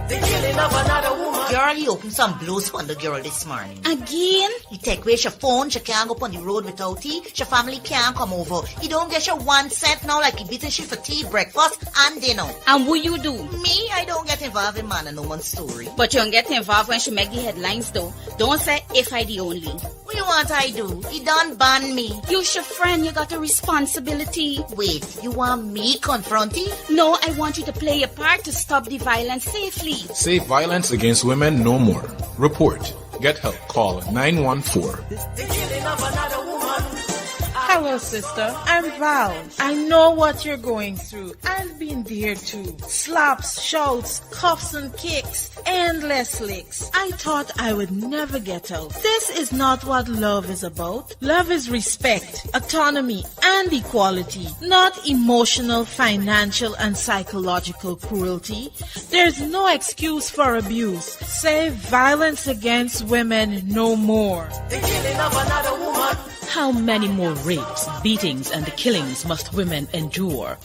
The killing of another woman. Girl, he opened some blues on the girl this morning. Again? He take away your phone, she can't go on the road without tea, your family can't come over. He don't get your 1 cent now like he beating she for tea, breakfast, and dinner. And what you do? Me, I don't get involved in man and no one's story. But you don't get involved when she make the headlines though. Don't say if I the only. What you want I do? He done ban me. You your friend, you got a responsibility. Wait, you want me confront him? No, I want you to play a part to stop the violence safely. Save violence against women no more. Report. Get help. Call 914. The killing of another woman. Hello, sister. I'm Val. I know what you're going through. I've been there too. Slaps, shouts, cuffs and kicks, endless licks. I thought I would never get out. This is not what love is about. Love is respect, autonomy, and equality, not emotional, financial, and psychological cruelty. There's no excuse for abuse. Say violence against women no more. The killing of another woman. How many more rapes, beatings, and killings must women endure?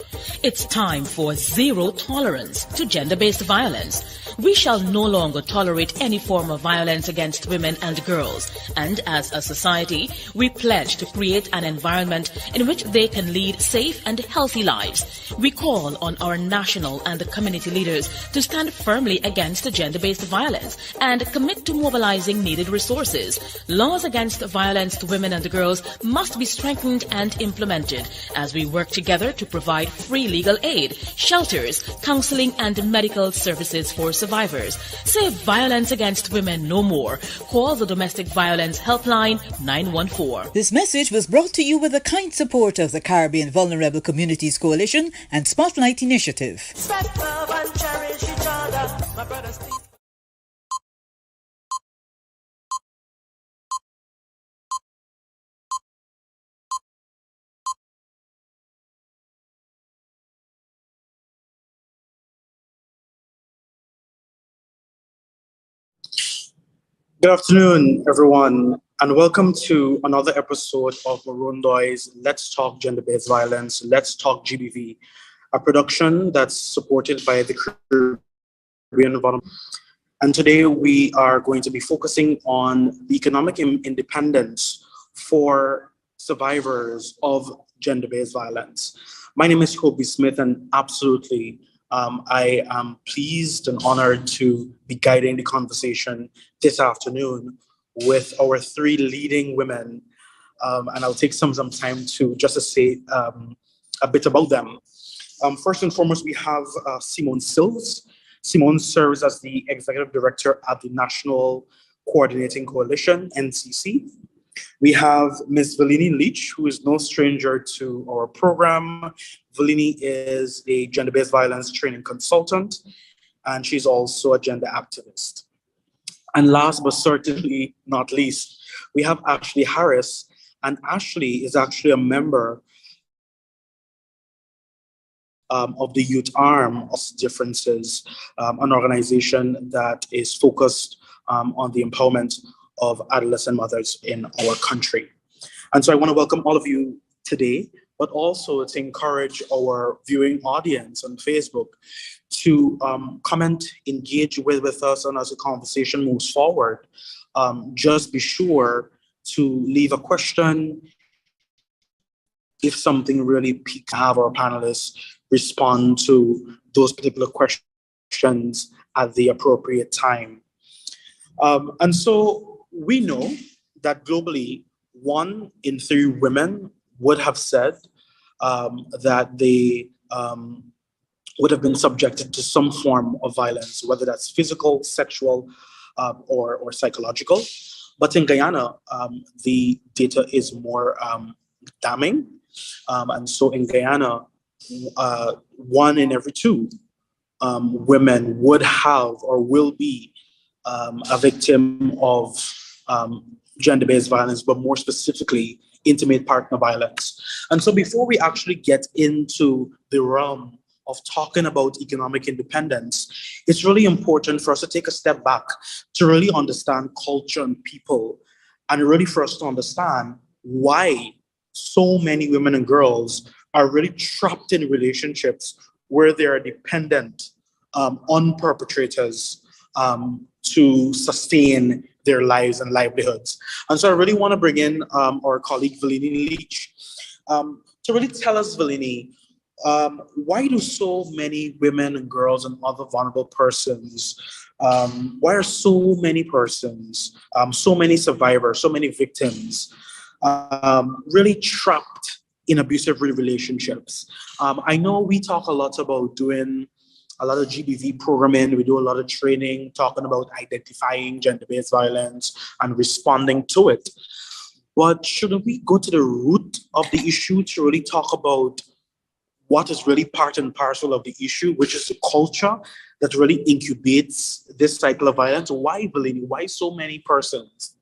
It's time for zero tolerance to gender-based violence. We shall no longer tolerate any form of violence against women and girls. And as a society, we pledge to create an environment in which they can lead safe and healthy lives. We call on our national and community leaders to stand firmly against gender-based violence and commit to mobilizing needed resources. Laws against violence to women and girls must be strengthened and implemented as we work together to provide free legal aid, shelters, counseling, and medical services for survivors. Say violence against women no more. Call the Domestic Violence Helpline 914. This message was brought to you with the kind support of the Caribbean Vulnerable Communities Coalition and Spotlight Initiative. Spread love and cherish each other. My brothers, please. Good afternoon, everyone, and welcome to another episode of Marundoi's Let's Talk Gender-Based Violence, Let's Talk GBV, a production that's supported by the Caribbean Vulnerable. And today we are going to be focusing on the economic independence for survivors of gender-based violence. My name is Kobe Smith, and absolutely I am pleased and honored to be guiding the conversation this afternoon with our three leading women. And I'll take some time to just to say a bit about them. First and foremost, we have Simone Silves. Simone serves as the Executive Director at the National Coordinating Coalition, NCC. We have Ms. Velini Leach, who is no stranger to our program. Velini is a gender-based violence training consultant, and she's also a gender activist. And last but certainly not least, we have Ashley Harris, and Ashley is actually a member of the youth arm of Differences, an organization that is focused on the empowerment of adolescent mothers in our country. And so I want to welcome all of you today, but also to encourage our viewing audience on Facebook to comment, engage with us, and as the conversation moves forward, just be sure to leave a question. If something really piques, have our panelists respond to those particular questions at the appropriate time. And so we know that globally, 1 in 3 women would have said that they would have been subjected to some form of violence, whether that's physical, sexual, or psychological. But in Guyana, the data is more damning. And so in Guyana, 1 in every 2 women would have or will be a victim of gender-based violence, but more specifically, intimate partner violence. And so before we actually get into the realm of talking about economic independence, it's really important for us to take a step back to really understand culture and people, and really for us to understand why so many women and girls are really trapped in relationships where they are dependent on perpetrators to sustain their lives and livelihoods. And so I really want to bring in our colleague Velini Leach to really tell us, Velini, why do so many women and girls and other vulnerable persons, why are so many persons, so many survivors, so many victims really trapped in abusive relationships? I know we talk a lot about doing a lot of GBV programming. We do a lot of training, talking about identifying gender-based violence and responding to it. But shouldn't we go to the root of the issue to really talk about what is really part and parcel of the issue, which is the culture that really incubates this cycle of violence? Why, Velini? Why so many persons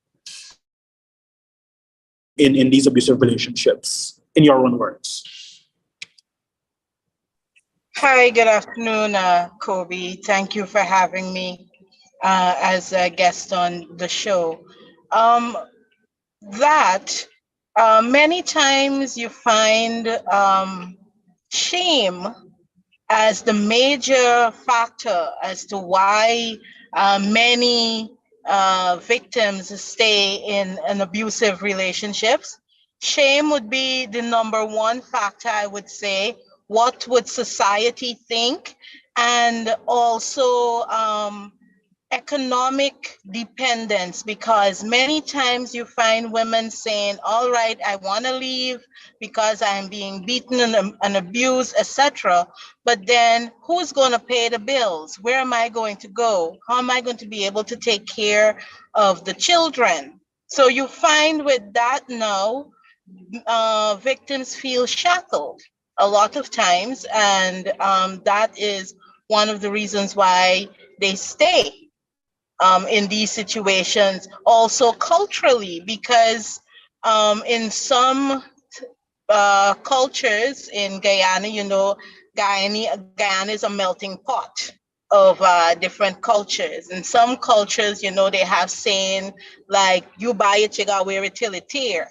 in these abusive relationships, in your own words? Hi, good afternoon, Kobe. Thank you for having me as a guest on the show. Many times you find shame as the major factor as to why many victims stay in an abusive relationships. Shame would be the number one factor, I would say. What would society think? And also economic dependence, because many times you find women saying, all right, I want to leave because I'm being beaten and abused, etc. But then who's going to pay the bills? Where am I going to go? How am I going to be able to take care of the children? So you find with that now, victims feel shackled a lot of times, and that is one of the reasons why they stay in these situations. Also culturally, because in some cultures in Guyana, you know, Guyana is a melting pot of different cultures. In some cultures, you know, they have saying like, you buy it, you gotta wear it till it tear.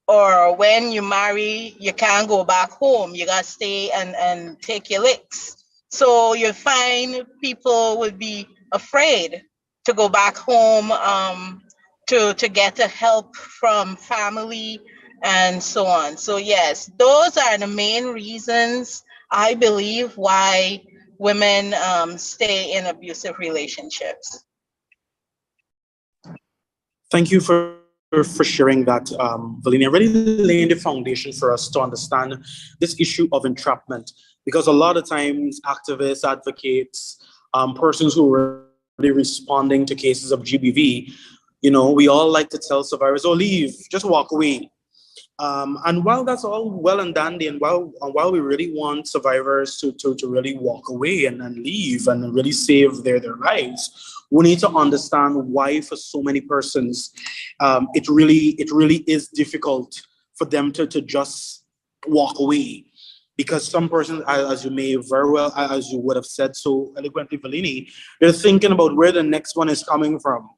Or when you marry, you can't go back home. You got to stay and take your licks. So you find people would be afraid to go back home to get the help from family and so on. So yes, those are the main reasons, I believe, why women stay in abusive relationships. Thank you for sharing that, Velini, really laying the foundation for us to understand this issue of entrapment. Because a lot of times activists, advocates, persons who are really responding to cases of GBV, you know, we all like to tell survivors, oh, leave, just walk away. And while that's all well and dandy, and while we really want survivors to really walk away and leave and really save their lives, we need to understand why for so many persons, it really is difficult for them to just walk away. Because some persons, as you may very well, as you would have said so eloquently, Velini, they're thinking about where the next one is coming from.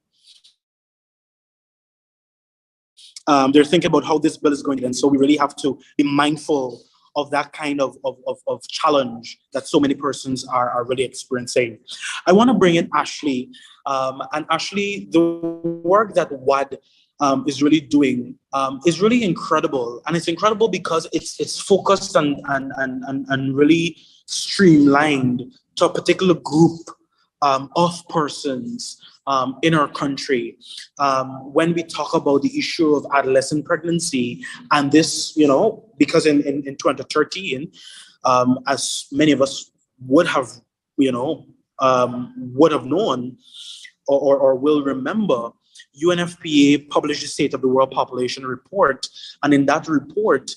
They're thinking about how this bill is going to end. So we really have to be mindful of that kind of challenge that so many persons are really experiencing. I want to bring in Ashley. And Ashley, the work that WAD is really doing is really incredible. And it's incredible because it's focused and really streamlined to a particular group of persons in our country. When we talk about the issue of adolescent pregnancy, and this, you know, because in 2013, as many of us would have, you know, would have known or will remember, UNFPA published the State of the World Population Report. And in that report,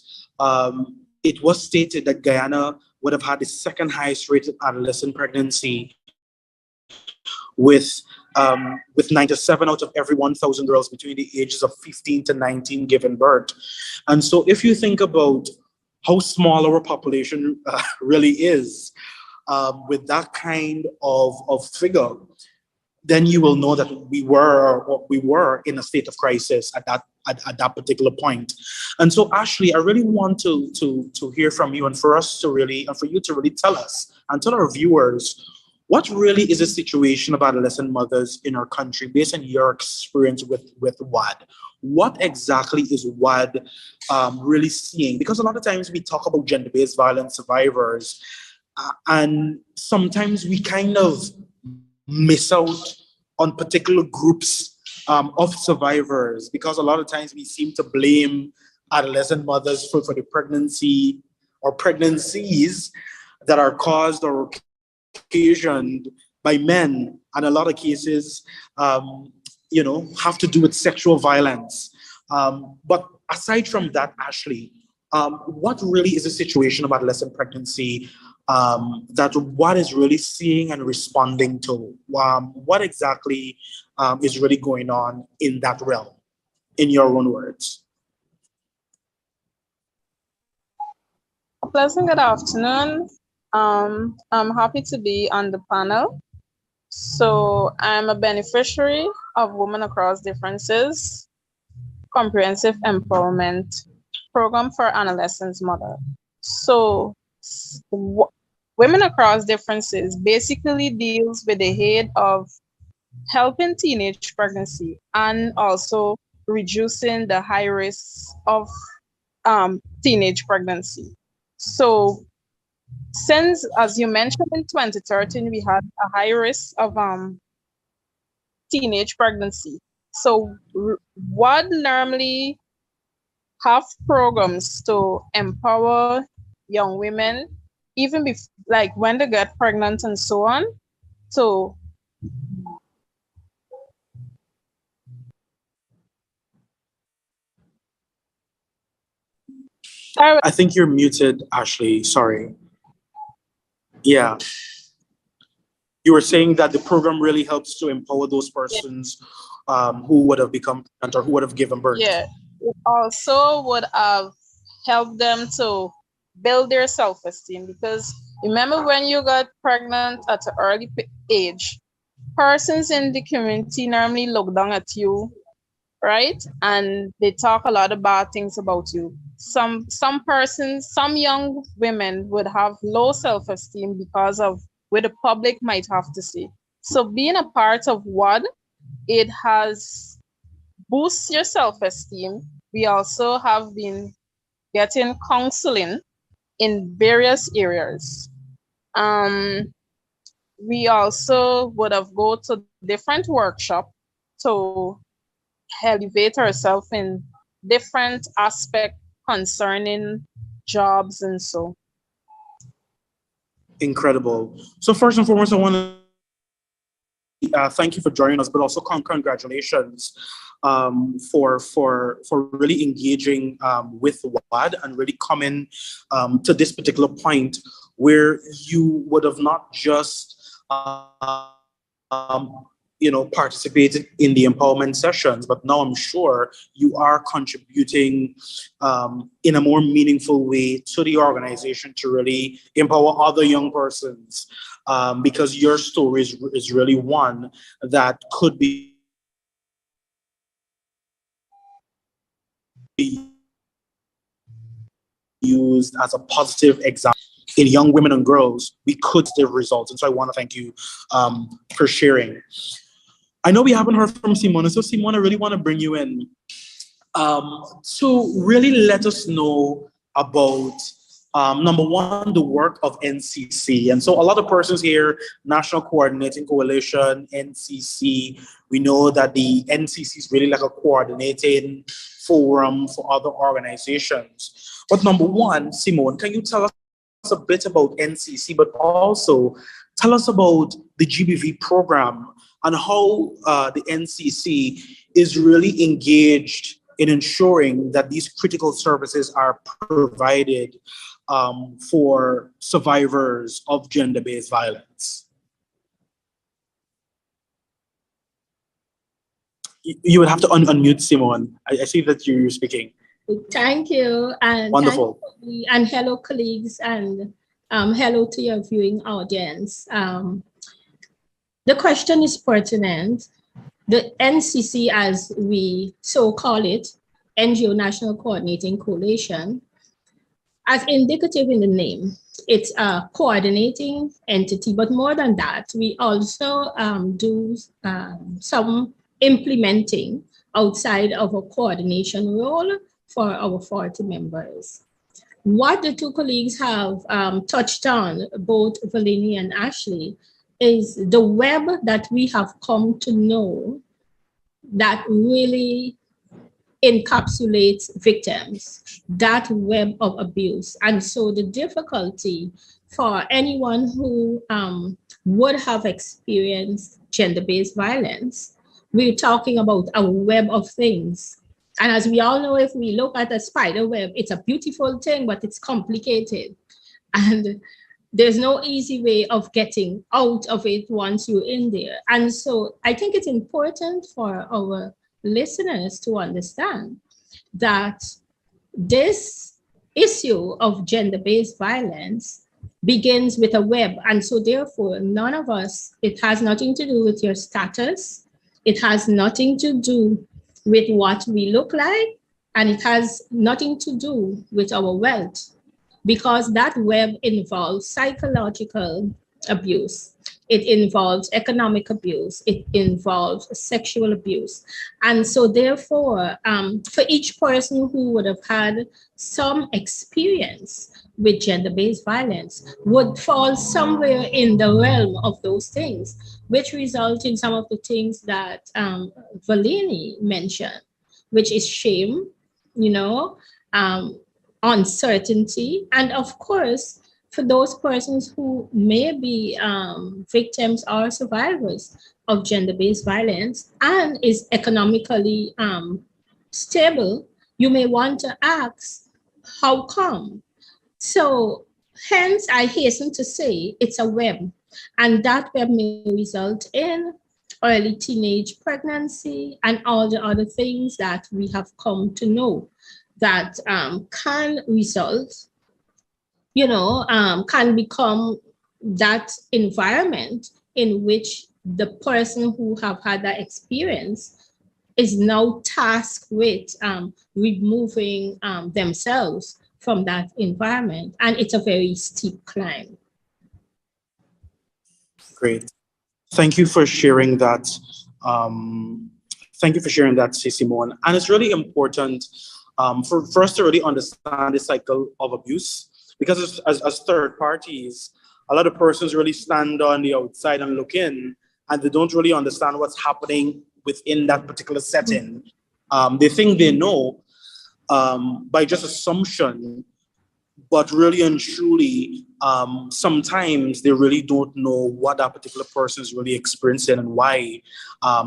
it was stated that Guyana would have had the second highest rated adolescent pregnancy with 97 out of every 1,000 girls between the ages of 15 to 19 given birth. And so if you think about how small our population really is, with that kind of figure, then you will know that we were in a state of crisis at that particular point. And so, Ashley, I really want to hear from you, and for you to really tell us and tell our viewers, what really is the situation of adolescent mothers in our country based on your experience with WAD? What exactly is WAD really seeing? Because a lot of times we talk about gender-based violence survivors, and sometimes we kind of miss out on particular groups of survivors, because a lot of times we seem to blame adolescent mothers for the pregnancy or pregnancies that are caused or occasioned by men, and a lot of cases have to do with sexual violence. But aside from that, Ashley, what really is the situation of adolescent pregnancy that WAD is really seeing and responding to? What exactly is really going on in that realm, in your own words? Pleasant good afternoon. I'm happy to be on the panel. So I'm a beneficiary of Women Across Differences Comprehensive Empowerment Program for Adolescent Mother. So Women Across Differences basically deals with the head of helping teenage pregnancy and also reducing the high risk of teenage pregnancy. So since, as you mentioned, in 2013, we had a high risk of teenage pregnancy. So WAD normally have programs to empower young women, even like when they get pregnant and so on. So I think you're muted, Ashley. Sorry. Yeah. You were saying that the program really helps to empower those persons who would have become pregnant or who would have given birth. Yeah. It also would have helped them to build their self-esteem, because remember, when you got pregnant at an early age, persons in the community normally look down at you, right? And they talk a lot of bad things about you. Some persons, some young women would have low self-esteem because of what the public might have to say. So being a part of WAD, it has boosted your self-esteem. We also have been getting counseling in various areas. We also would have go to different workshops to elevate ourselves in different aspects concerning jobs and so. Incredible. So first and foremost, I want to thank you for joining us, but also congratulations for really engaging with WAD and really coming to this particular point where you would have not just participated in the empowerment sessions, but now I'm sure you are contributing in a more meaningful way to the organization to really empower other young persons, because your story is really one that could be used as a positive example in young women and girls. We could see results, and so I want to thank you for sharing. I know we haven't heard from Simona, so Simona, I really want to bring you in to really let us know about, number one, the work of NCC. And so a lot of persons here, National Coordinating Coalition, NCC, we know that the NCC is really like a coordinating forum for other organizations. But number one, Simone, can you tell us a bit about NCC, but also tell us about the GBV program and how the NCC is really engaged in ensuring that these critical services are provided for survivors of gender-based violence. You would have to unmute, Simone. I see that you're speaking. Thank you. And wonderful. And hello, colleagues, and hello to your viewing audience. The question is pertinent. The NCC, as we so call it, NGO National Coordinating Coalition, as indicative in the name, it's a coordinating entity, but more than that, we also do some implementing outside of a coordination role for our 40 members. What the two colleagues have touched on, both Valini and Ashley, is the web that we have come to know that really encapsulates victims, that web of abuse. And so the difficulty for anyone who would have experienced gender-based violence, we're talking about a web of things. And as we all know, if we look at a spider web, it's a beautiful thing, but it's complicated. And there's no easy way of getting out of it once you're in there. And so I think it's important for our listeners to understand that this issue of gender-based violence begins with a web. And so therefore, none of us, it has nothing to do with your status. It has nothing to do with what we look like, and it has nothing to do with our wealth, because that web involves psychological abuse. It involves economic abuse. It involves sexual abuse. And so therefore, for each person who would have had some experience with gender-based violence would fall somewhere in the realm of those things, which result in some of the things that Valini mentioned, which is shame, uncertainty, and of course, for those persons who may be victims or survivors of gender-based violence and is economically stable, you may want to ask, how come? So hence, I hasten to say it's a web, and that web may result in early teenage pregnancy and all the other things that we have come to know that can result, can become that environment in which the person who have had that experience is now tasked with removing themselves from that environment. And it's a very steep climb. Great. Thank you for sharing that. Thank you for sharing that, Simone. And it's really important for us to really understand the cycle of abuse, because as third parties, a lot of persons really stand on the outside and look in, and they don't really understand what's happening within that particular setting. They think they know by just assumption, but really and truly, sometimes they really don't know what that particular person is really experiencing and why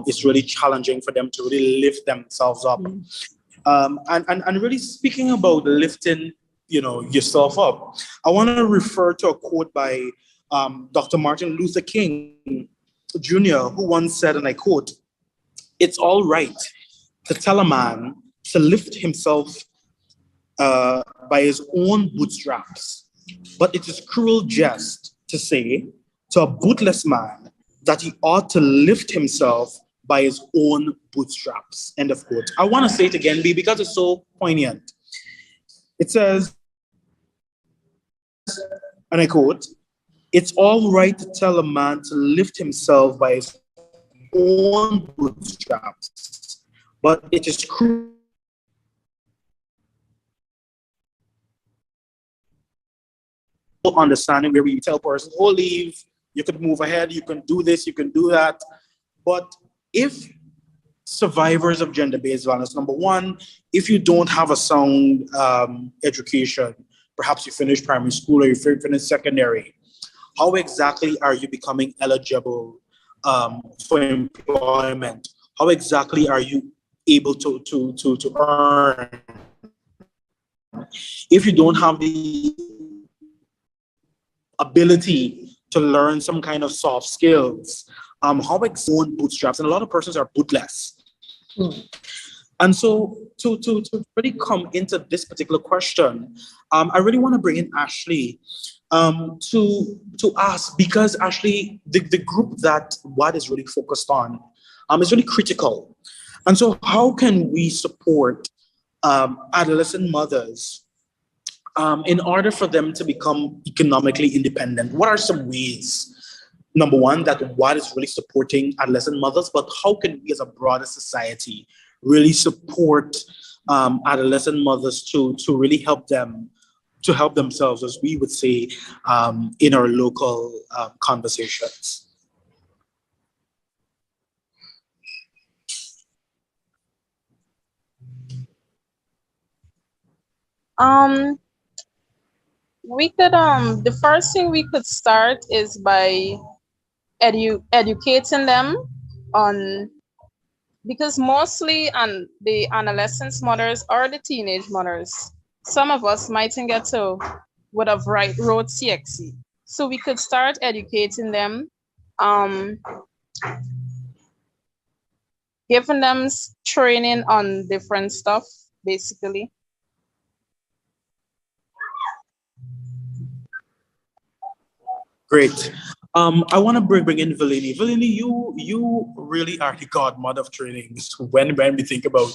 it's really challenging for them to really lift themselves up. And really speaking about lifting, yourself up, I want to refer to a quote by Dr. Martin Luther King Jr., who once said, and I quote, "It's all right to tell a man to lift himself by his own bootstraps, but it is cruel jest to say to a bootless man that he ought to lift himself by his own bootstraps." End of quote. I want to say it again, because it's so poignant. It says, and I quote, "It's all right to tell a man to lift himself by his own bootstraps, but it is cruel understanding where we tell person, oh, leave, you can move ahead, you can do this, you can do that." But if survivors of gender-based violence, number one, if you don't have a sound education, perhaps you finish primary school or you finish secondary, how exactly are you becoming eligible for employment? How exactly are you able to earn? If you don't have the ability to learn some kind of soft skills, how own bootstraps, and a lot of persons are bootless. And so to really come into this particular question, I really want to bring in Ashley to ask, because Ashley, the group that WAD is really focused on is really critical. And so how can we support adolescent mothers in order for them to become economically independent, what are some ways? Number one, that what is really supporting adolescent mothers, but how can we as a broader society really support adolescent mothers to really help them to help themselves, as we would say in our local conversations? We could the first thing we could start is by educating them on, because mostly on the adolescent mothers or the teenage mothers, some of us mightn't get to would have wrote CXC. So we could start educating them, giving them training on different stuff, basically. Great. I want to bring in Valini. Valini, you really are the godmother of trainings when we think about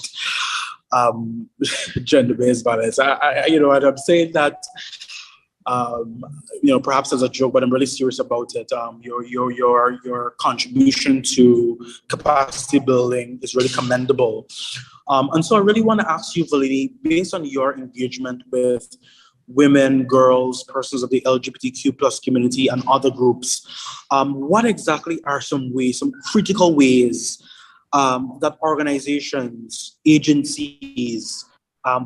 gender-based violence. And I'm saying that perhaps as a joke, but I'm really serious about it. Your contribution to capacity building is really commendable. And so I really want to ask you, Valini, based on your engagement with women, girls, persons of the LGBTQ plus community and other groups, what exactly are some critical ways that organizations, agencies,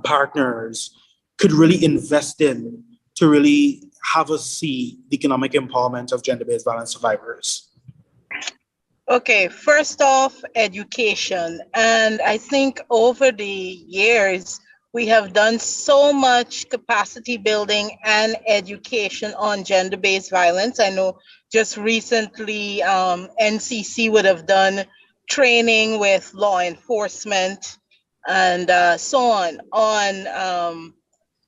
partners could really invest in to really have us see the economic empowerment of gender-based violence survivors? Okay, first off, education. And I think over the years, we have done so much capacity building and education on gender-based violence. I know just recently NCC would have done training with law enforcement and so on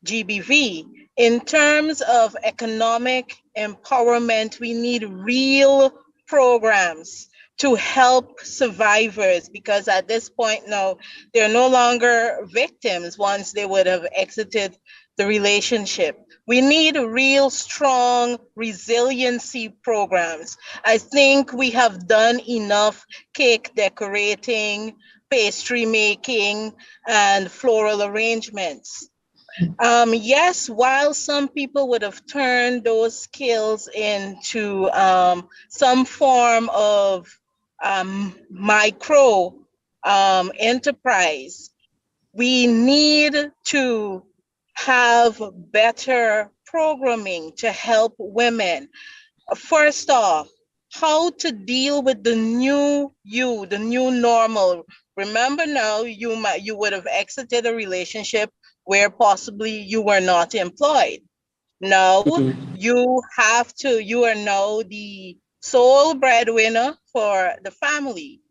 GBV. In terms of economic empowerment, we need real programs to help survivors, because at this point now, they're no longer victims once they would have exited the relationship. We need real strong resiliency programs. I think we have done enough cake decorating, pastry making, and floral arrangements. Yes, while some people would have turned those skills into some form of micro enterprise, we need to have better programming to help women. First off, how to deal with the new normal. Remember now, you would have exited a relationship where possibly you were not employed. Now you are now the sole breadwinner for the family.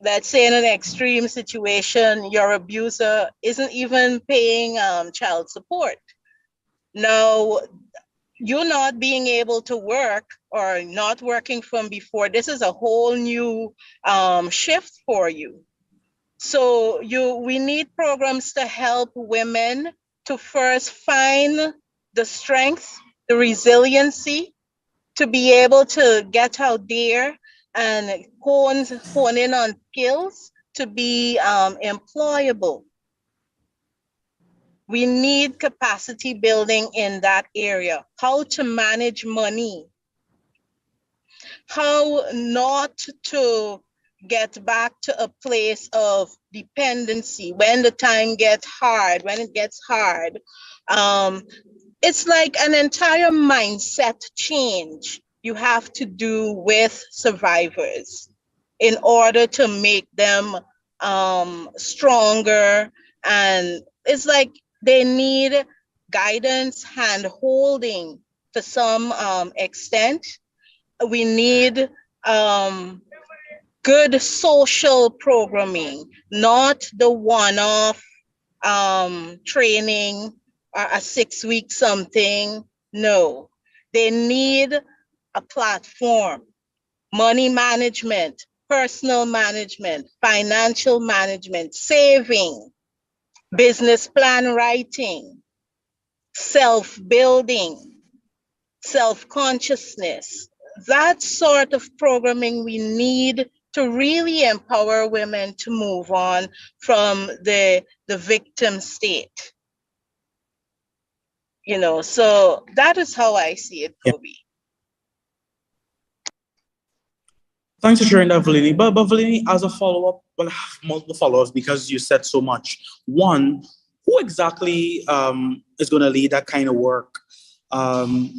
Let's say in an extreme situation, your abuser isn't even paying child support. Now, you not being able to work or not working from before, this is a whole new shift for you. So we need programs to help women to first find the strength, the resiliency, to be able to get out there and hone in on skills to be employable. We need capacity building in that area. How to manage money. How not to get back to a place of dependency when the time gets hard, when it gets hard. It's like an entire mindset change you have to do with survivors in order to make them stronger. And it's like they need guidance, hand-holding to some extent. We need good social programming, not the one-off training, a 6-week something. No, they need a platform, money management, personal management, financial management, saving, business plan writing. self-building, self-consciousness. That sort of programming we need to really empower women to move on from the victim state. You know, so that is how I see it, Kobe. Thanks for sharing that, Valini. But Valini, as a follow-up, well, I have multiple follow-ups because you said so much. One, who exactly is going to lead that kind of work?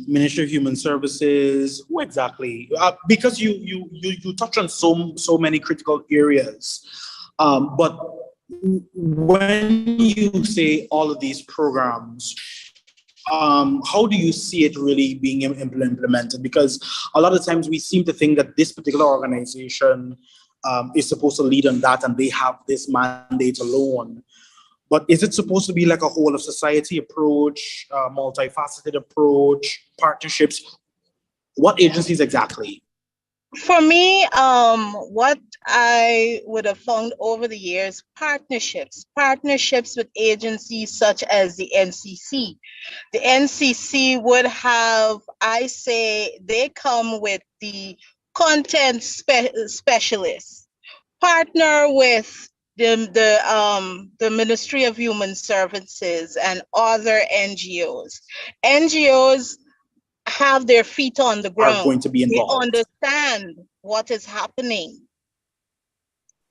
Ministry of Human Services, who exactly? Because you touch on so many critical areas. But when you say all of these programs, how do you see it really being implemented? Because a lot of times we seem to think that this particular organization is supposed to lead on that and they have this mandate alone. But is it supposed to be like a whole of society approach, multifaceted approach, partnerships? What agencies exactly? For me, what I would have found over the years, partnerships with agencies such as the NCC. The NCC would have, I say, they come with the content specialists, partner with the Ministry of Human Services and other NGOs. NGOs have their feet on the ground. Are going to be involved. They understand what is happening.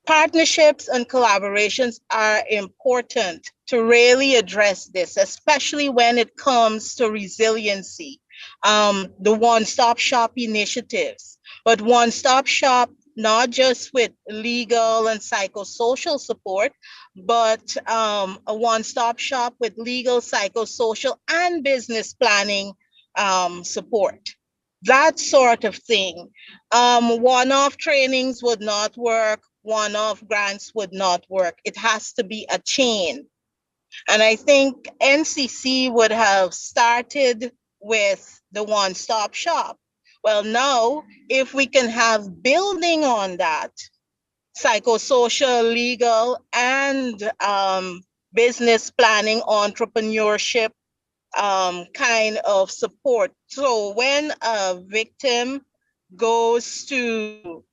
Partnerships and collaborations are important to really address this, especially when it comes to resiliency. The one-stop shop initiatives, but one-stop shop not just with legal and psychosocial support, but a one-stop shop with legal, psychosocial, and business planning support. That sort of thing. One-off trainings would not work. One-off grants would not work. It has to be a chain. And I think NCC would have started with the one-stop shop. Well, now, if we can have building on that, psychosocial, legal, and business planning, entrepreneurship kind of support. So when a victim goes to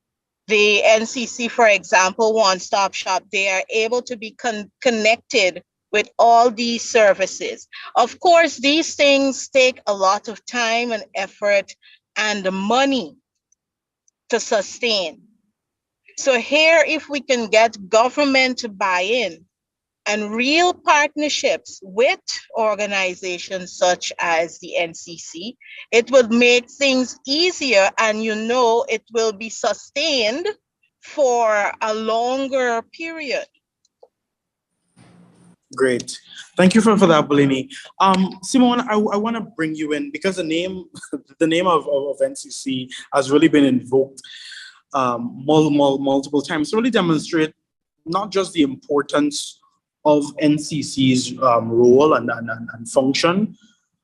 the NCC, for example, one-stop shop, they are able to be connected with all these services. Of course, these things take a lot of time and effort and money to sustain. So here, if we can get government to buy in and real partnerships with organizations such as the NCC, it would make things easier, and you know it will be sustained for a longer period. Great. Thank you for that, Belini. Simone, I want to bring you in because the name of NCC has really been invoked multiple times to really demonstrate not just the importance of NCC's role and function,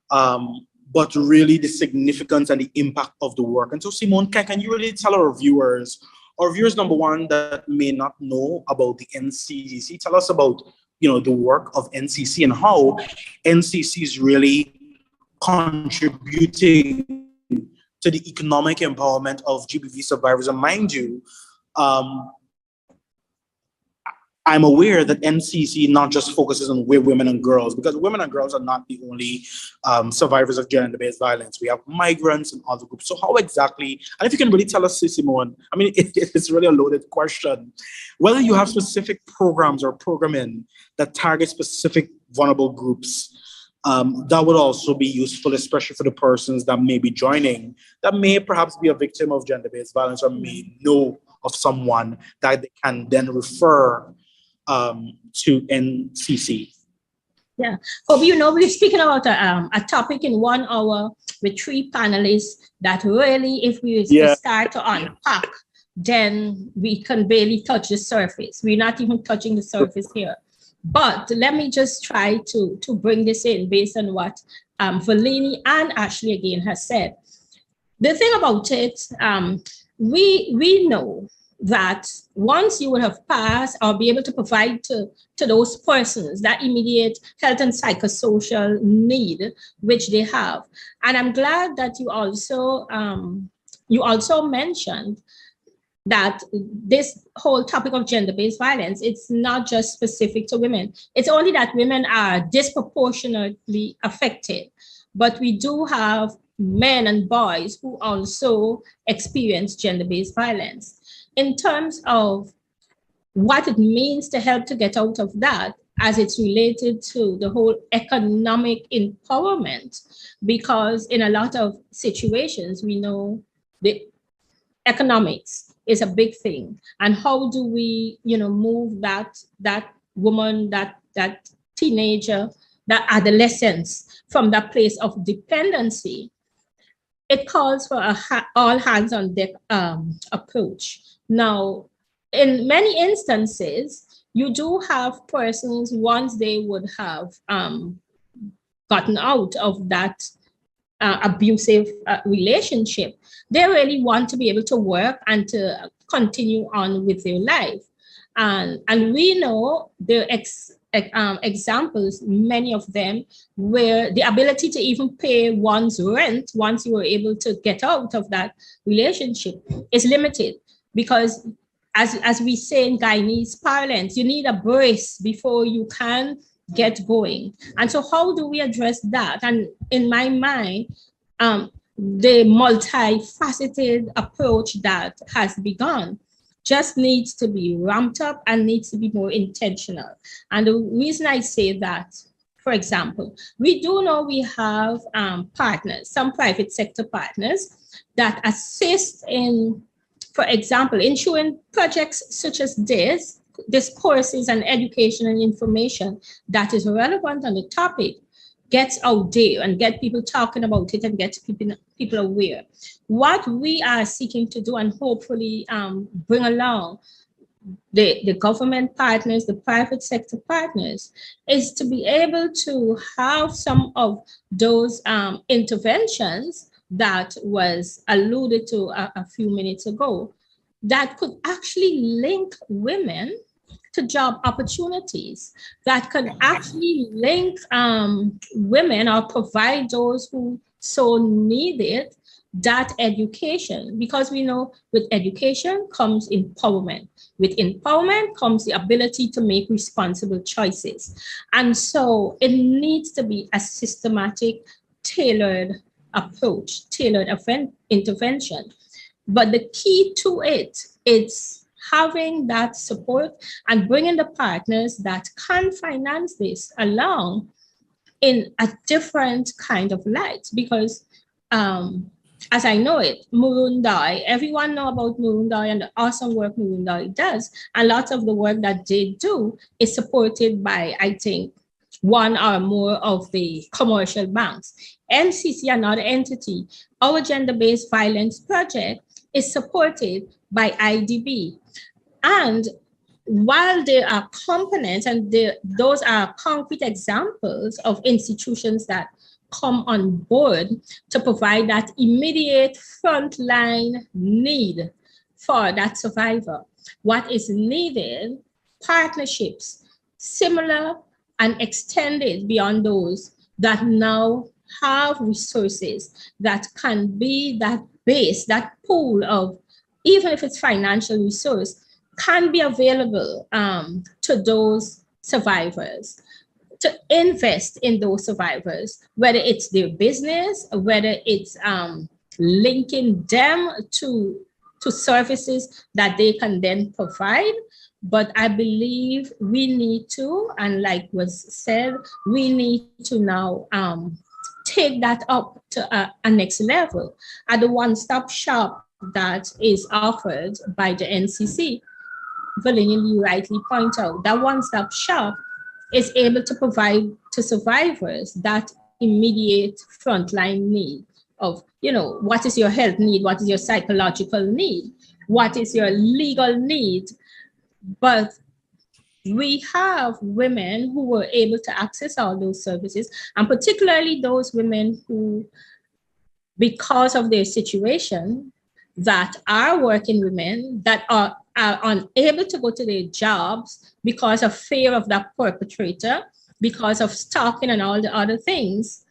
but really the significance and the impact of the work. And so, Simone, can you really tell our viewers, number one, that may not know about the NCC, tell us about the work of NCC and how NCC is really contributing to the economic empowerment of GBV survivors. And mind you, I'm aware that NCC not just focuses on women and girls, because women and girls are not the only survivors of gender-based violence. We have migrants and other groups. So how exactly, and if you can really tell us, Simone, I mean, it's really a loaded question, whether you have specific programs or programming that target specific vulnerable groups, that would also be useful, especially for the persons that may be joining, that may perhaps be a victim of gender-based violence or may know of someone that they can then refer to NCC. Yeah. Oh, we're speaking about a topic in 1 hour with 3 panelists that really, if we start to unpack, then we can barely touch the surface. We're not even touching the surface here. But let me just try to bring this in based on what Valini and Ashley again has said. The thing about it, we know that once you would have passed or be able to provide to those persons that immediate health and psychosocial need which they have. And I'm glad that you also mentioned that this whole topic of gender-based violence, it's not just specific to women. It's only that women are disproportionately affected, but we do have men and boys who also experience gender-based violence. In terms of what it means to help to get out of that, as it's related to the whole economic empowerment, because in a lot of situations, we know the economics is a big thing. And how do we, move that woman, that teenager, that adolescence from that place of dependency? It calls for a all hands on deck approach. Now, in many instances, you do have persons, once they would have gotten out of that abusive relationship, they really want to be able to work and to continue on with their life. And we know there are examples, many of them, where the ability to even pay one's rent once you were able to get out of that relationship is limited, because as we say in Guyanese parlance, you need a brace before you can get going. And so how do we address that? And in my mind, the multifaceted approach that has begun just needs to be ramped up and needs to be more intentional. And the reason I say that, for example, we do know we have partners, some private sector partners that assist in, for example, ensuring projects such as this courses and education and information that is relevant on the topic gets out there and get people talking about it and get people aware. What we are seeking to do and hopefully bring along the government partners, the private sector partners, is to be able to have some of those interventions that was alluded to a few minutes ago that could actually link women to job opportunities, that could actually link women or provide those who so need it that education, because we know with education comes empowerment. With empowerment comes the ability to make responsible choices. And so it needs to be a systematic, tailored approach, tailored intervention. But the key to it is having that support and bringing the partners that can finance this along in a different kind of light. Because as I know it, Murundai, everyone know about Murundai and the awesome work Murundai does. And lots of the work that they do is supported by, I think, one or more of the commercial banks. NCC, another entity, our gender-based violence project is supported by IDB. And while there are components, and those are concrete examples of institutions that come on board to provide that immediate frontline need for that survivor, what is needed, partnerships similar and extended beyond those that now have resources that can be that base, that pool of, even if it's financial resource, can be available to those survivors, to invest in those survivors, whether it's their business, whether it's linking them to services that they can then provide. But I believe we need to, and like was said, we need to now take that up to a next level at the one-stop shop that is offered by the NCC. Valenia, you rightly point out that one-stop shop is able to provide to survivors that immediate frontline need of, what is your health need? What is your psychological need? What is your legal need? But we have women who were able to access all those services, and particularly those women who, because of their situation, that are working women that are unable to go to their jobs because of fear of that perpetrator, because of stalking and all the other things.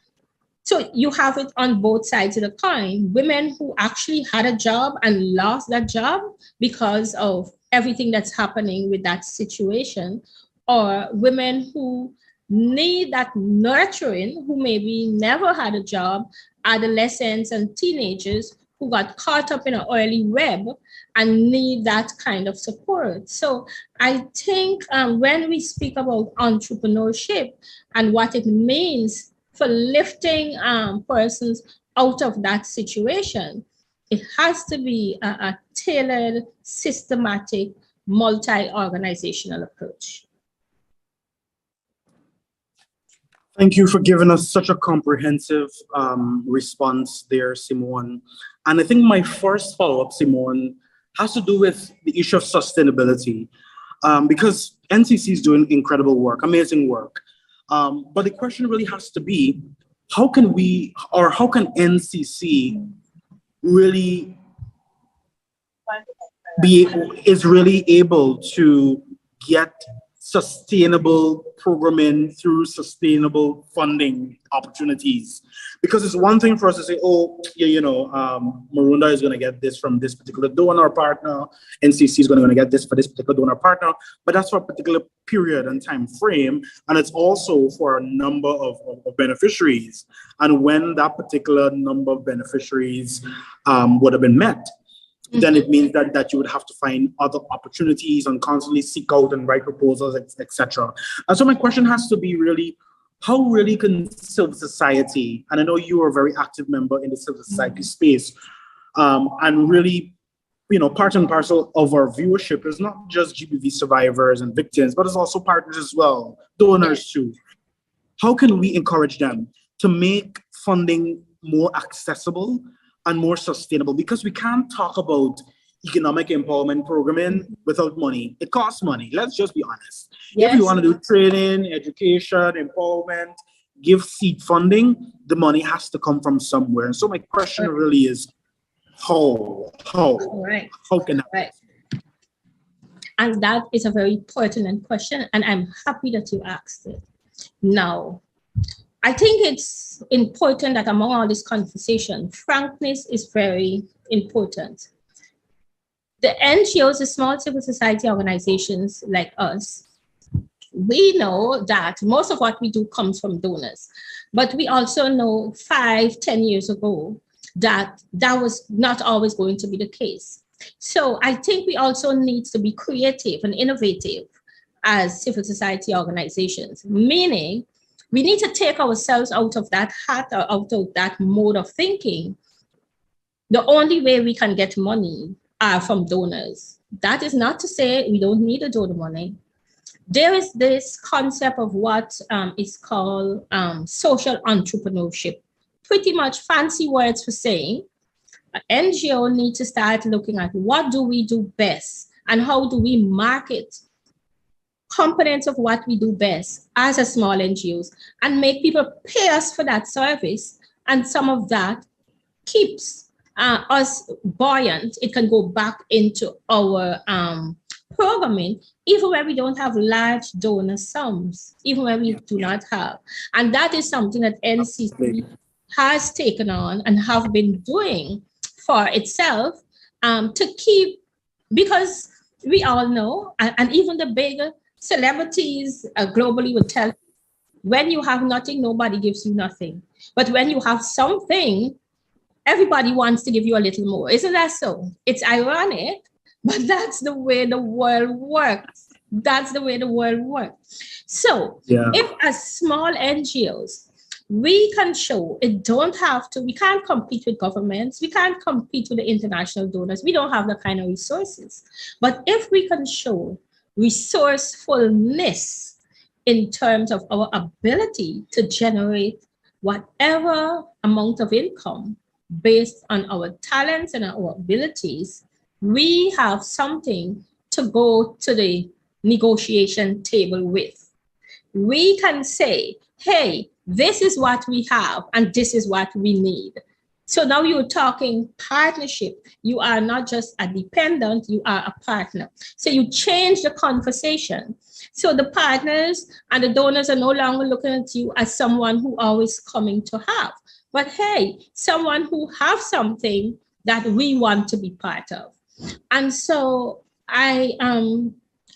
So you have it on both sides of the coin. Women who actually had a job and lost that job because of everything that's happening with that situation, or women who need that nurturing, who maybe never had a job, adolescents and teenagers who got caught up in an early web and need that kind of support. So I think when we speak about entrepreneurship and what it means for lifting persons out of that situation, it has to be a tailored, systematic, multi-organizational approach. Thank you for giving us such a comprehensive response there, Simone. And I think my first follow-up, Simone, has to do with the issue of sustainability, because NCC is doing incredible work, amazing work. But the question really has to be, how can NCC really is really able to get sustainable programming through sustainable funding opportunities? Because it's one thing for us to say, oh, yeah, Marunda is going to get this from this particular donor partner, NCC is going to get this for this particular donor partner, but that's for a particular period and time frame, and it's also for a number of beneficiaries. And when that particular number of beneficiaries would have been met, then it means that you would have to find other opportunities and constantly seek out and write proposals, etc. And so my question has to be really, how really can civil society, and I know you are a very active member in the civil society space, and really, part and parcel of our viewership is not just GBV survivors and victims, but it's also partners as well, donors too. How can we encourage them to make funding more accessible and more sustainable? Because we can't talk about economic empowerment programming without money. It costs money. Let's just be honest. Yes. If you want to do training, education, empowerment, give seed funding, the money has to come from somewhere. And so my question really is, how can that? Right. And that is a very pertinent question, and I'm happy that you asked it. Now, I think it's important that among all this conversation, frankness is very important. The NGOs, the small civil society organizations like us, we know that most of what we do comes from donors, but we also know 5-10 years ago that was not always going to be the case. So I think we also need to be creative and innovative as civil society organizations, meaning we need to take ourselves out of that hat or out of that mode of thinking. The only way we can get money are from donors. That is not to say we don't need a donor money. There is this concept of what is called social entrepreneurship. Pretty much fancy words for saying an NGO needs to start looking at what do we do best and how do we market components of what we do best as a small NGOs and make people pay us for that service. And some of that keeps us buoyant. It can go back into our programming, even where we don't have large donor sums, even where we do not have. And that is something that NCC has taken on and have been doing for itself to keep, because we all know, and even the bigger celebrities globally would tell, when you have nothing, nobody gives you nothing. But when you have something, everybody wants to give you a little more. Isn't that so? It's ironic, but that's the way the world works. That's the way the world works. So if as small NGOs, we can show we can't compete with governments, we can't compete with the international donors, we don't have the kind of resources. But if we can show resourcefulness in terms of our ability to generate whatever amount of income based on our talents and our abilities, we have something to go to the negotiation table with. We can say, hey, this is what we have and this is what we need. So now you're talking partnership. You are not just a dependent, you are a partner. So you change the conversation. So the partners and the donors are no longer looking at you as someone who always coming to have, but hey, someone who have something that we want to be part of. And so I,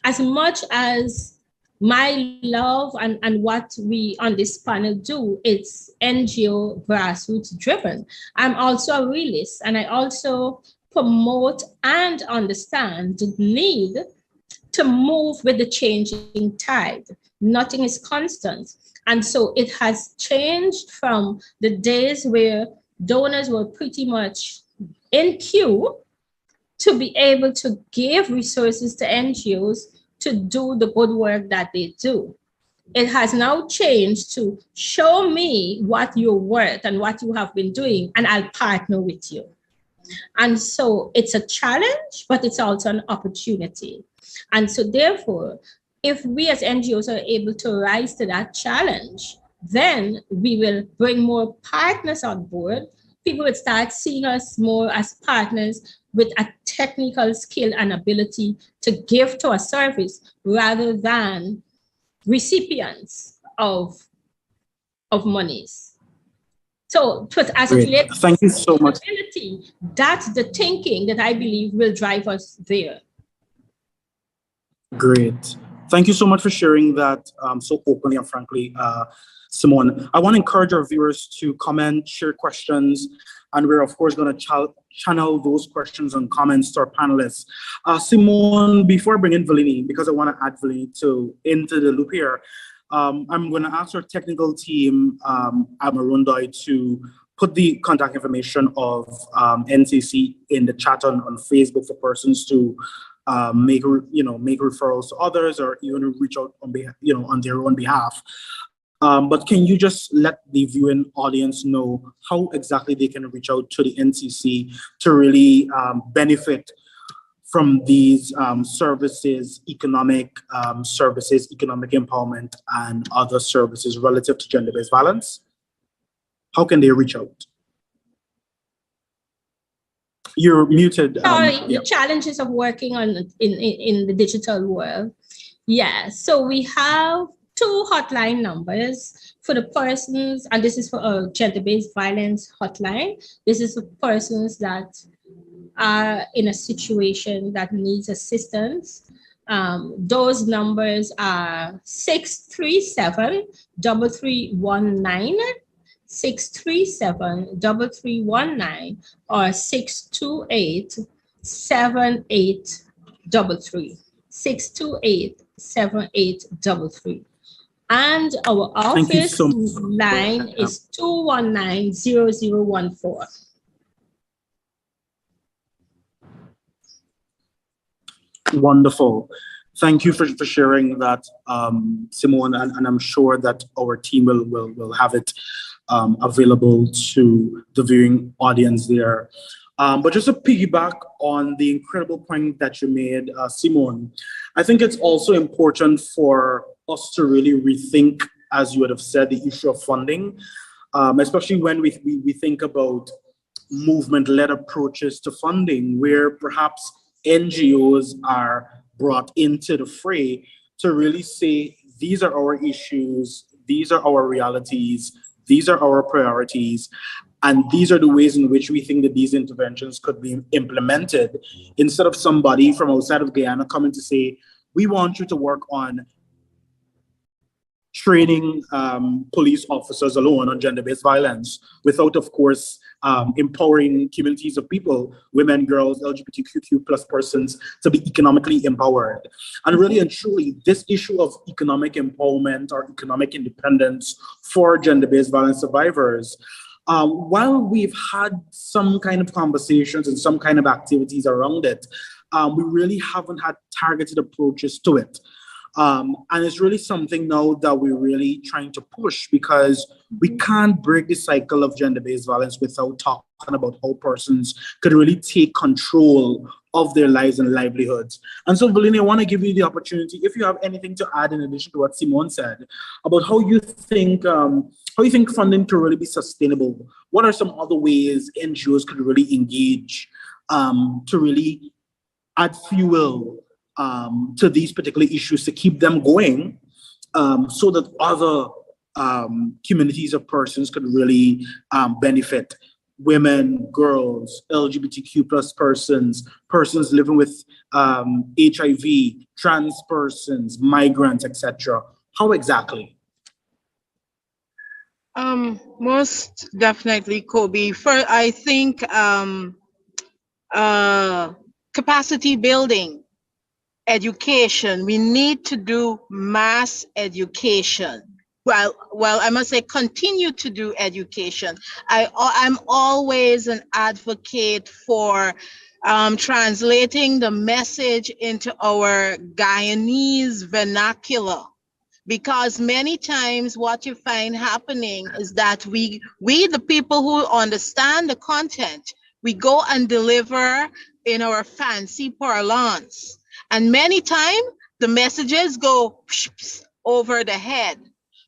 as much as my love and what we on this panel do, it's NGO grassroots driven. I'm also a realist, and I also promote and understand the need to move with the changing tide. Nothing is constant. And so it has changed from the days where donors were pretty much in queue to be able to give resources to NGOs to do the good work that they do. It has now changed to show me what you're worth and what you have been doing, and I'll partner with you. And so it's a challenge, but it's also an opportunity. And so therefore, if we as NGOs are able to rise to that challenge, then we will bring more partners on board. People would start seeing us more as partners with a technical skill and ability to give to a service rather than recipients of monies. So as it relates to thank you so much. That's the thinking that I believe will drive us there. Great. Thank you so much for sharing that so openly and frankly, Simone. I want to encourage our viewers to comment, share questions, and we're of course going to channel those questions and comments to our panelists. Simone, before I bring in Valini, because I want to add Valini into the loop here, I'm going to ask our technical team at Marundoi to put the contact information of NCC in the chat on Facebook for persons to make referrals to others or even reach out on behalf, on their own behalf. But can you just let the viewing audience know how exactly they can reach out to the NCC to really benefit from these services, economic services, economic empowerment, and other services relative to gender-based violence? How can they reach out? You're muted. The challenges of working in the digital world. Yeah, so we have 2 hotline numbers for the persons, and this is for a gender-based violence hotline. This is for persons that are in a situation that needs assistance. Those numbers are 637-3319, 637-3319, or 628-7833, 628-7833. And our office line is 219-0014. Wonderful. Thank you for sharing that, Simone, and I'm sure that our team will have it available to the viewing audience there. But just to piggyback on the incredible point that you made, Simone, I think it's also important for us to really rethink, as you would have said, the issue of funding, especially when we think about movement-led approaches to funding, where perhaps NGOs are brought into the fray to really say, these are our issues, these are our realities, these are our priorities, and these are the ways in which we think that these interventions could be implemented, instead of somebody from outside of Guyana coming to say, we want you to work on training police officers alone on gender-based violence, without, of course, empowering communities of people, women, girls, LGBTQ+ persons, to be economically empowered. And really and truly, this issue of economic empowerment or economic independence for gender-based violence survivors, while we've had some kind of conversations and some kind of activities around it, we really haven't had targeted approaches to it. And it's really something now that we're really trying to push, because we can't break the cycle of gender-based violence without talking about how persons could really take control of their lives and livelihoods. And so, Valini, I want to give you the opportunity, if you have anything to add in addition to what Simone said, about how you think funding can really be sustainable. What are some other ways NGOs could really engage to really add fuel to these particular issues, to keep them going, so that other communities of persons could really benefit? Women, girls, LGBTQ plus persons, persons living with HIV, trans persons, migrants, etc. How exactly? Most definitely, Kobe. I think capacity building, education. We need to do mass education. Well, I must say, continue to do education. I'm always an advocate for translating the message into our Guyanese vernacular, because many times what you find happening is that we the people who understand the content, we go and deliver in our fancy parlance, and many times the messages go over the head.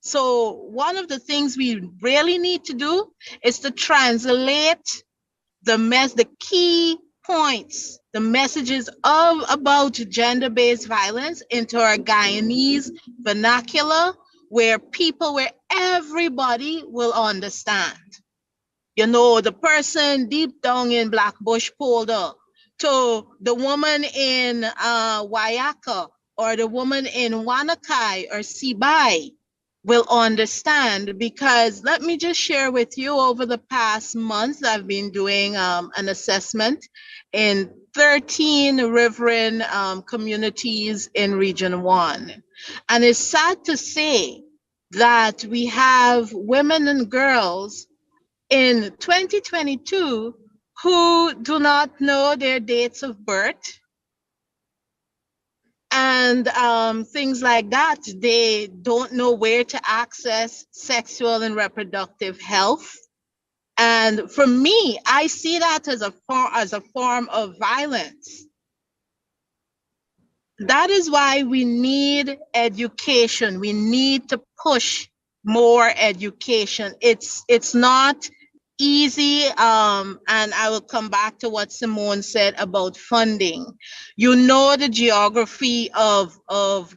So one of the things we really need to do is to translate the key points, the messages about gender-based violence into our Guyanese vernacular, where everybody will understand. You know, the person deep down in Blackbush Polder, to the woman in Wayaka, or the woman in Wanakai or Sibai, will understand. Because let me just share with you, over the past months, I've been doing an assessment in 13 Reverend communities in Region 1. And it's sad to say that we have women and girls in 2022 who do not know their dates of birth, and things like that. They don't know where to access sexual and reproductive health. And for me, I see that as a form of violence. That is why we need education. We need to push more education. It's not easy, and I will come back to what Simone said about funding. You know, the geography of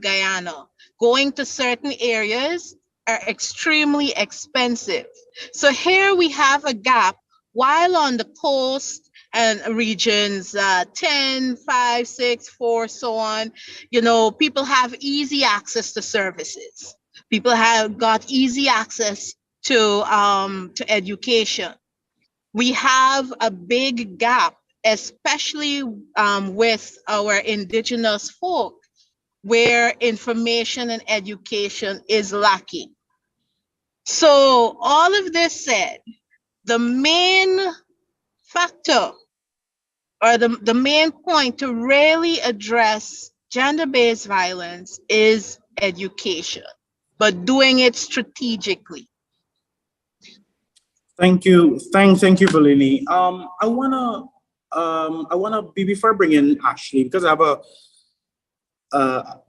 Guyana. Going to certain areas are extremely expensive. So here we have a gap, while on the coast and regions 10, 5, 6, 4, so on, you know, people have easy access to services. People have got easy access to education. We have a big gap, especially with our indigenous folk, where information and education is lacking. So all of this said, the main factor, or the main point to really address gender-based violence is education, but doing it strategically. Thank you, Valini. I wanna before I bring in Ashley, because I have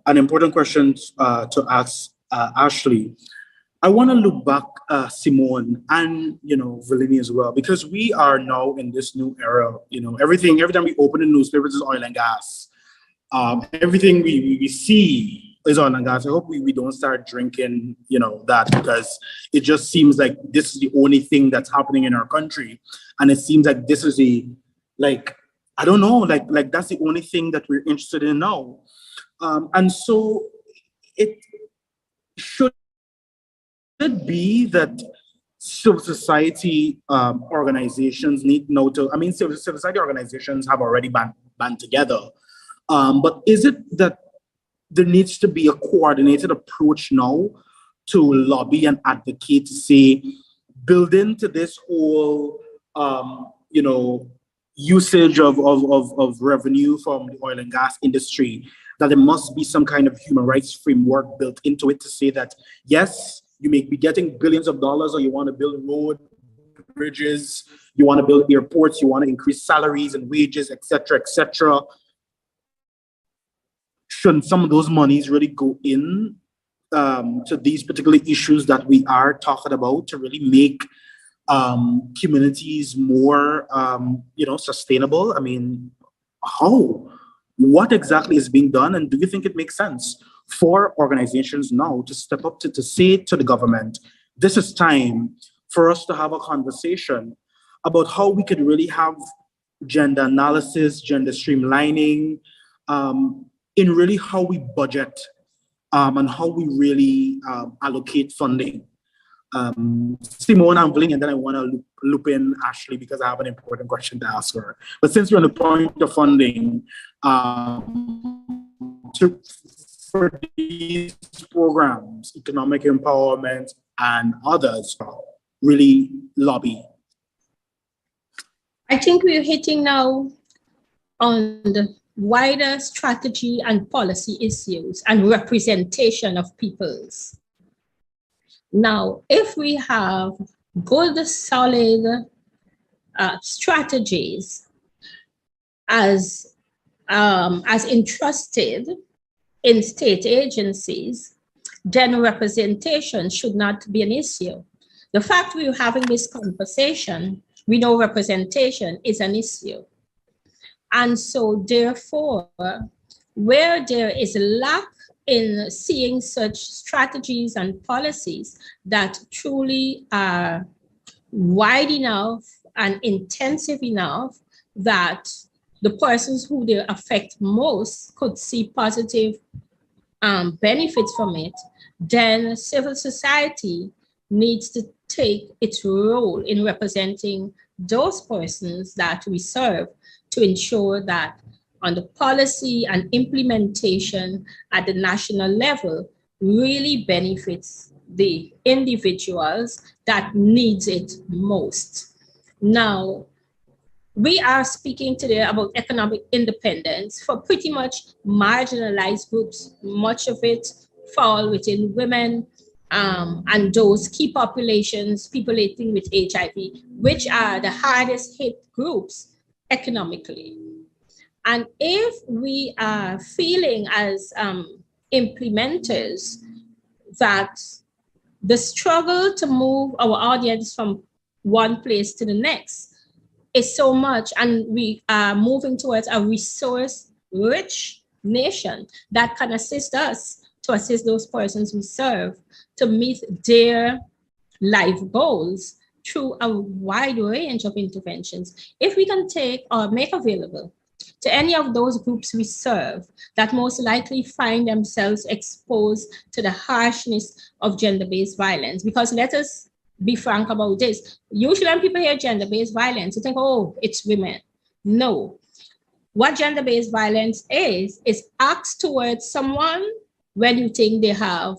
an important question to ask Ashley. I want to look back, Simone, and Valini as well, because we are now in this new era. Every time we open the newspapers is oil and gas. Everything we see is oil and gas. I hope we don't start drinking, that, because it just seems like this is the only thing that's happening in our country, and it seems like this is I don't know, like that's the only thing that we're interested in now, and so it should be that civil society organizations need now to. I mean, civil society organizations have already band together, but is it that there needs to be a coordinated approach now to lobby and advocate to say, build into this whole, usage of revenue from the oil and gas industry, that there must be some kind of human rights framework built into it to say that, yes, you may be getting billions of dollars, or you want to build road, bridges, you want to build airports, you want to increase salaries and wages, etc., etc. Shouldn't some of those monies really go in to these particular issues that we are talking about to really make communities more, sustainable? I mean, how? What exactly is being done? And do you think it makes sense for organizations now to step up to say to the government, this is time for us to have a conversation about how we could really have gender analysis, gender streamlining, in really how we budget and how we really allocate funding. Simone, I'm willing, and then I want to loop in Ashley because I have an important question to ask her. But since we're on the point of funding, for these programs, economic empowerment and others, really lobby? I think we're hitting now on the wider strategy and policy issues and representation of peoples. Now, if we have good, solid strategies as entrusted in state agencies, then representation should not be an issue. The fact we're having this conversation, we know representation is an issue. And so therefore, where there is a lack in seeing such strategies and policies that truly are wide enough and intensive enough that the persons who they affect most could see positive benefits from it, then civil society needs to take its role in representing those persons that we serve to ensure that on the policy and implementation at the national level really benefits the individuals that needs it most. Now, we are speaking today about economic independence for pretty much marginalized groups. Much of it fall within women and those key populations, populating with HIV, which are the hardest hit groups economically. And if we are feeling as implementers that the struggle to move our audience from one place to the next is so much, and we are moving towards a resource-rich nation that can assist us to assist those persons we serve to meet their life goals through a wide range of interventions. If we can take or make available to any of those groups we serve that most likely find themselves exposed to the harshness of gender-based violence, because let us be frank about this. Usually when people hear gender-based violence, you think, oh, it's women. No. What gender-based violence is acts towards someone when you think they have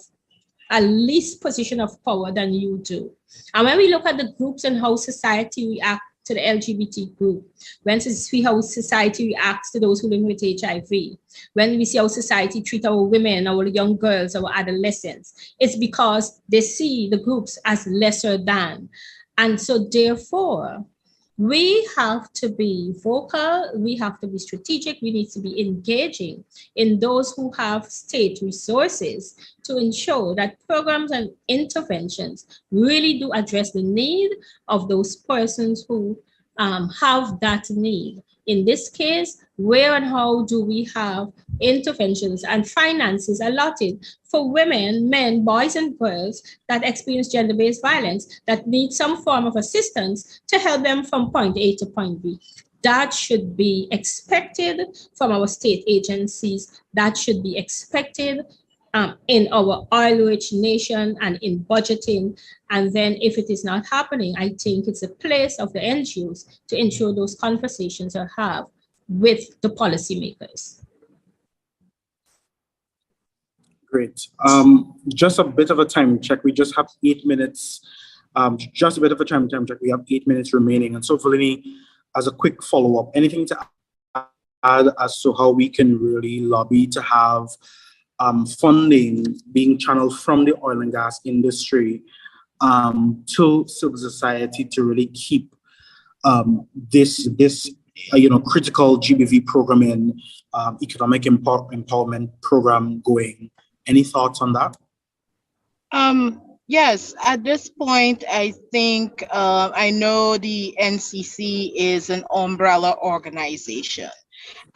a least position of power than you do. And when we look at the groups and how society reacts to the LGBT group, when we see how society reacts to those who live with HIV, when we see how society treats our women, our young girls, our adolescents, it's because they see the groups as lesser than. And so therefore, we have to be vocal, we have to be strategic, we need to be engaging in those who have state resources to ensure that programs and interventions really do address the need of those persons who have that need. In this case, where and how do we have interventions and finances allotted for women, men, boys, and girls that experience gender-based violence that need some form of assistance to help them from point A to point B? That should be expected from our state agencies. That should be expected in our oil-rich nation and in budgeting. And then if it is not happening, I think it's a place of the NGOs to ensure those conversations are had with the policymakers. Great. Just a bit of a time check. We just have 8 minutes. Just a bit of a time check. We have 8 minutes remaining. And so, Valini, as a quick follow-up, anything to as to how we can really lobby to have funding being channeled from the oil and gas industry to civil society to really keep this critical GBV programming, economic empowerment program going. Any thoughts on that? Yes, at this point, I think I know the NCC is an umbrella organization,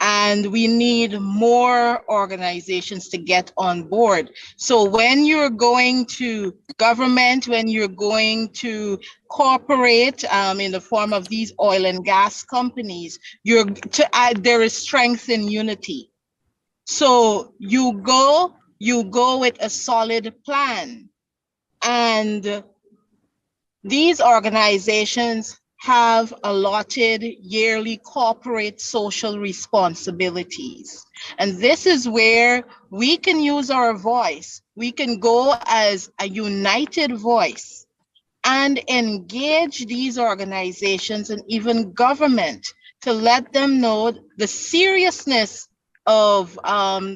and we need more organizations to get on board. So when you're going to government, when you're going to corporate in the form of these oil and gas companies, there is strength in unity. So you go with a solid plan. And these organizations have allotted yearly corporate social responsibilities. And this is where we can use our voice. We can go as a united voice and engage these organizations and even government to let them know the seriousness of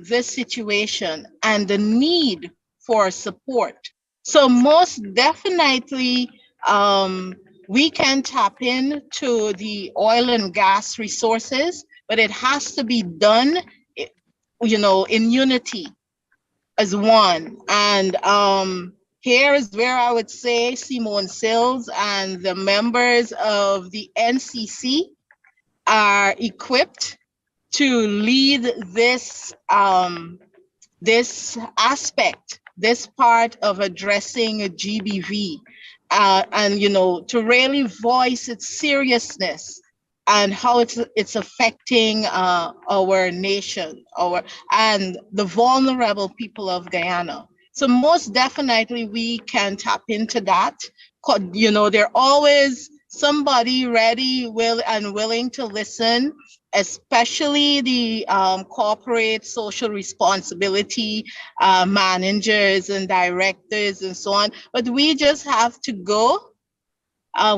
this situation and the need for support. So most definitely, we can tap into the oil and gas resources, but it has to be done, in unity as one. And here is where I would say Simone Sills and the members of the NCC are equipped to lead this aspect, this part of addressing a GBV, and to really voice its seriousness and how it's affecting our nation, and the vulnerable people of Guyana. So most definitely we can tap into that. There always somebody ready, willing to listen, especially the corporate social responsibility managers and directors and so on. But we just have to go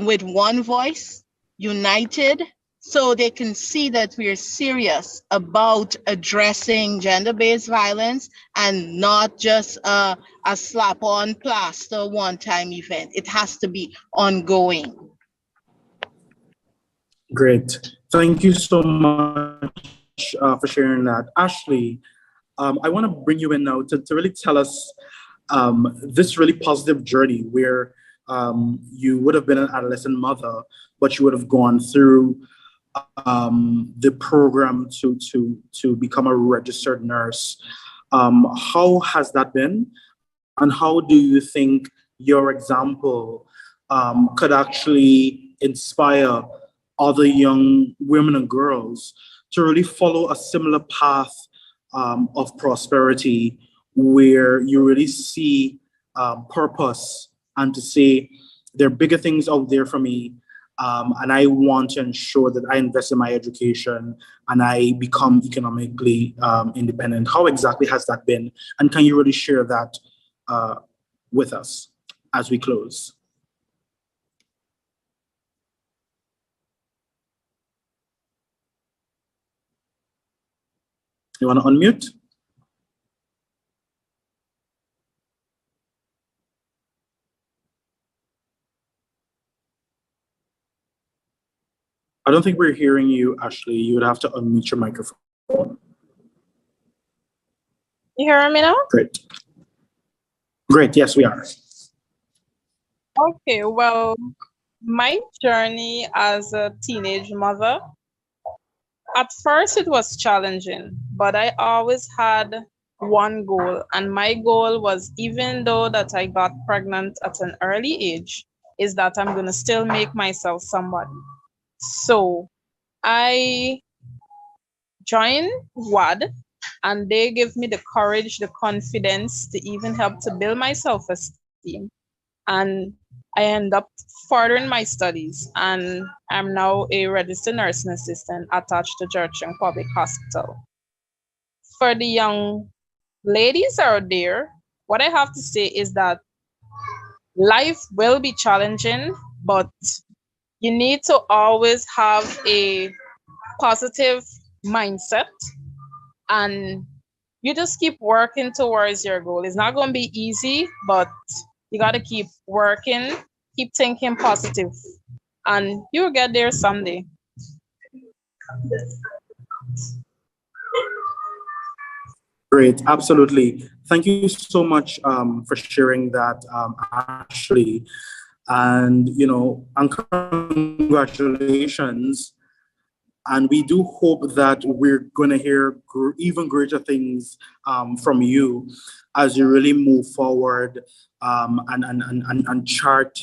with one voice, united, so they can see that we are serious about addressing gender-based violence and not just a slap-on plaster one-time event. It has to be ongoing. Great. Thank you so much for sharing that. Ashley, I want to bring you in now to really tell us this really positive journey where you would have been an adolescent mother, but you would have gone through the program to become a registered nurse. How has that been? And how do you think your example could actually inspire other young women and girls to really follow a similar path of prosperity where you really see purpose and to say there are bigger things out there for me, and I want to ensure that I invest in my education and I become economically independent. How exactly has that been? And can you really share that with us as we close? You want to unmute? I don't think we're hearing you, Ashley. You would have to unmute your microphone. You hearing me now? Great. Great, yes, we are. Okay, well, my journey as a teenage mother, at first it was challenging, but I always had one goal, and my goal was, even though that I got pregnant at an early age, is that I'm going to still make myself somebody. So I joined WAD, and they give me the courage, the confidence to even help to build my self-esteem. And I end up furthering my studies, and I'm now a registered nursing assistant attached to Georgetown Public Hospital. For the young ladies out there, what I have to say is that life will be challenging, but you need to always have a positive mindset, and you just keep working towards your goal. It's not going to be easy, but you got to keep working, keep thinking positive, and you'll get there someday. Great, absolutely. Thank you so much for sharing that, Ashley. And, and congratulations. And we do hope that we're going to hear even greater things from you as you really move forward and chart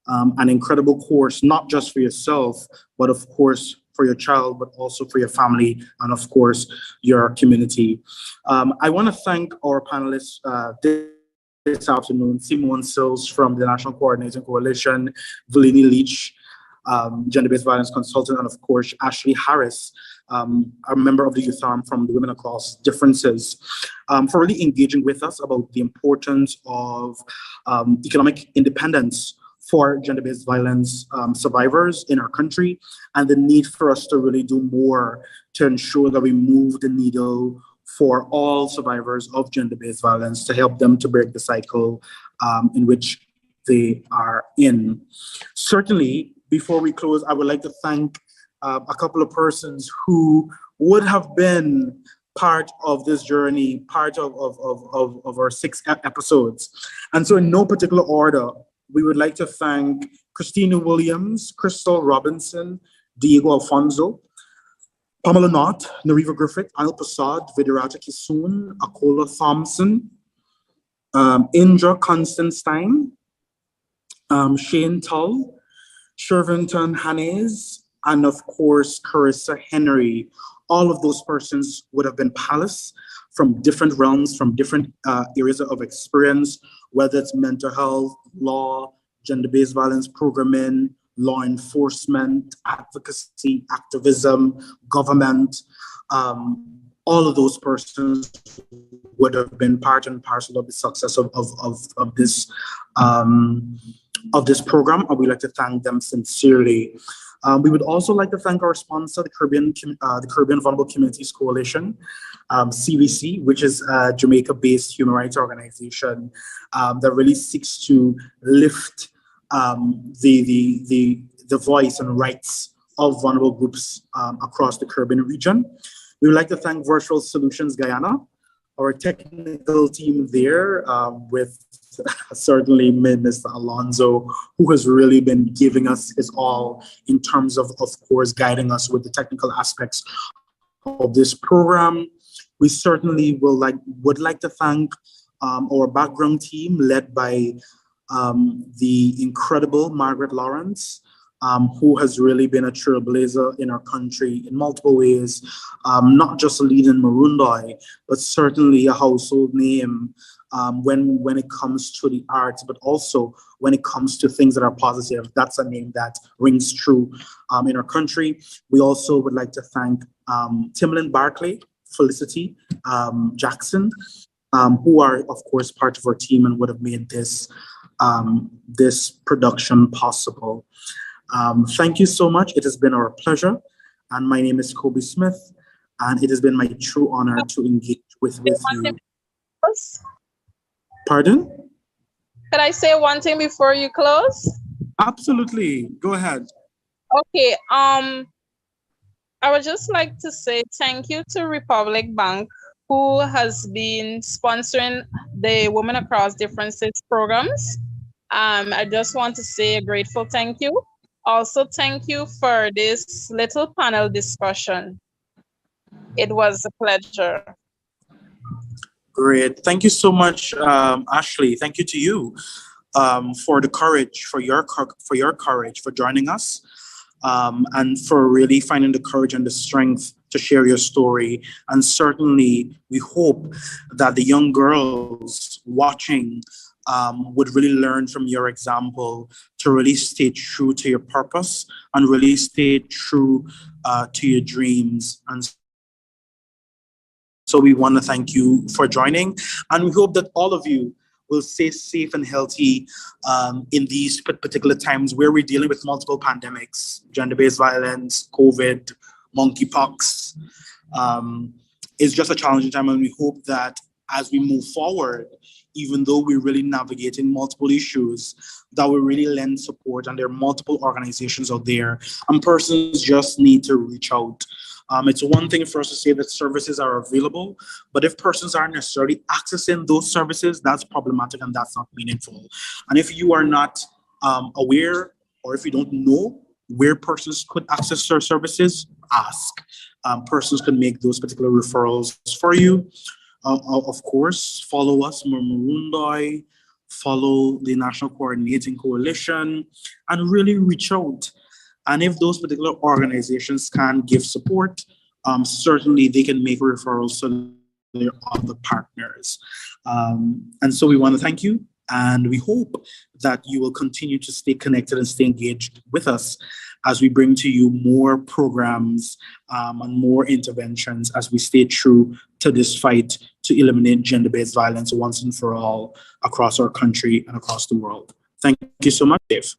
an incredible course, not just for yourself, but of course for your child, but also for your family and of course your community. I want to thank our panelists this afternoon: Simone Sills from the National Coordinating Coalition, Valini Leach, gender-based violence consultant, and of course Ashley Harris, a member of the Youth Arm from the Women Across Differences, for really engaging with us about the importance of economic independence for gender-based violence survivors in our country, and the need for us to really do more to ensure that we move the needle for all survivors of gender-based violence, to help them to break the cycle in which they are in. Certainly, before we close, I would like to thank a couple of persons who would have been part of this journey, part of our 6 episodes. And so in no particular order, we would like to thank Christina Williams, Crystal Robinson, Diego Alfonso, Pamela Knott, Nariva Griffith, Anil Prasad, Vidyarata Kisoon, Akola Thompson, Indra Constantine, Shane Tull, Shervinton Hannes, and of course, Carissa Henry. All of those persons would have been panelists from different realms, from different areas of experience, whether it's mental health, law, gender-based violence programming, law enforcement, advocacy, activism, government. All of those persons would have been part and parcel of the success of this program, and we'd like to thank them sincerely. We would also like to thank our sponsor, the Caribbean Vulnerable Communities Coalition, CVC, which is a Jamaica-based human rights organization that really seeks to lift the voice and rights of vulnerable groups across the Caribbean region. We would like to thank Virtual Solutions Guyana, our technical team there, with certainly Mr. Alonso, who has really been giving us his all in terms of course, guiding us with the technical aspects of this program. We certainly would like to thank our background team led by the incredible Margaret Lawrence, who has really been a trailblazer in our country in multiple ways, not just leading Marundoi, but certainly a household name when it comes to the arts, but also when it comes to things that are positive. That's a name that rings true in our country. We also would like to thank Timlin Barclay, Felicity Jackson, who are, of course, part of our team and would have made this production possible. Thank you so much. It has been our pleasure. And my name is Kobe Smith, and it has been my true honor to engage with you. Pardon? Could I say one thing before you close? Absolutely. Go ahead. Okay. I would just like to say thank you to Republic Bank, who has been sponsoring the Women Across Differences programs. I just want to say a grateful thank you. Also, thank you for this little panel discussion. It was a pleasure. Great. Thank you so much, Ashley. Thank you to you for the courage, for your courage, for joining us, and for really finding the courage and the strength to share your story. And certainly, we hope that the young girls watching would really learn from your example to really stay true to your purpose and really stay true to your dreams. And so we want to thank you for joining, and we hope that all of you will stay safe and healthy in these particular times where we're dealing with multiple pandemics, gender-based violence, COVID, monkeypox, It's just a challenging time, and we hope that as we move forward, even though we're really navigating multiple issues, that we really lend support, and there are multiple organizations out there, and persons just need to reach out. It's one thing for us to say that services are available, but if persons aren't necessarily accessing those services, that's problematic and that's not meaningful. And if you are not aware, or if you don't know where persons could access their services, ask. Persons can make those particular referrals for you. Of course, follow us, Murmurundoi, follow the National Coordinating Coalition, and really reach out. And if those particular organizations can give support, certainly they can make referrals to their other partners. And so we want to thank you, and we hope that you will continue to stay connected and stay engaged with us as we bring to you more programs and more interventions as we stay true to this fight to eliminate gender-based violence once and for all across our country and across the world. Thank you so much, Dave.